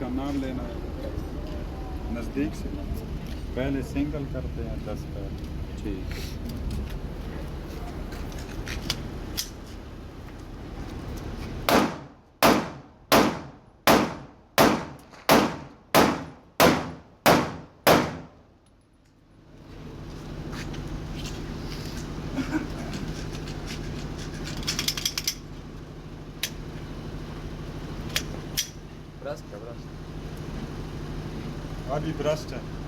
का नाम लेना है नज़दीक से। पहले सिंगल करते हैं 10 पैर। ठीक ब्रस्ट अभी ब्रस्ट है।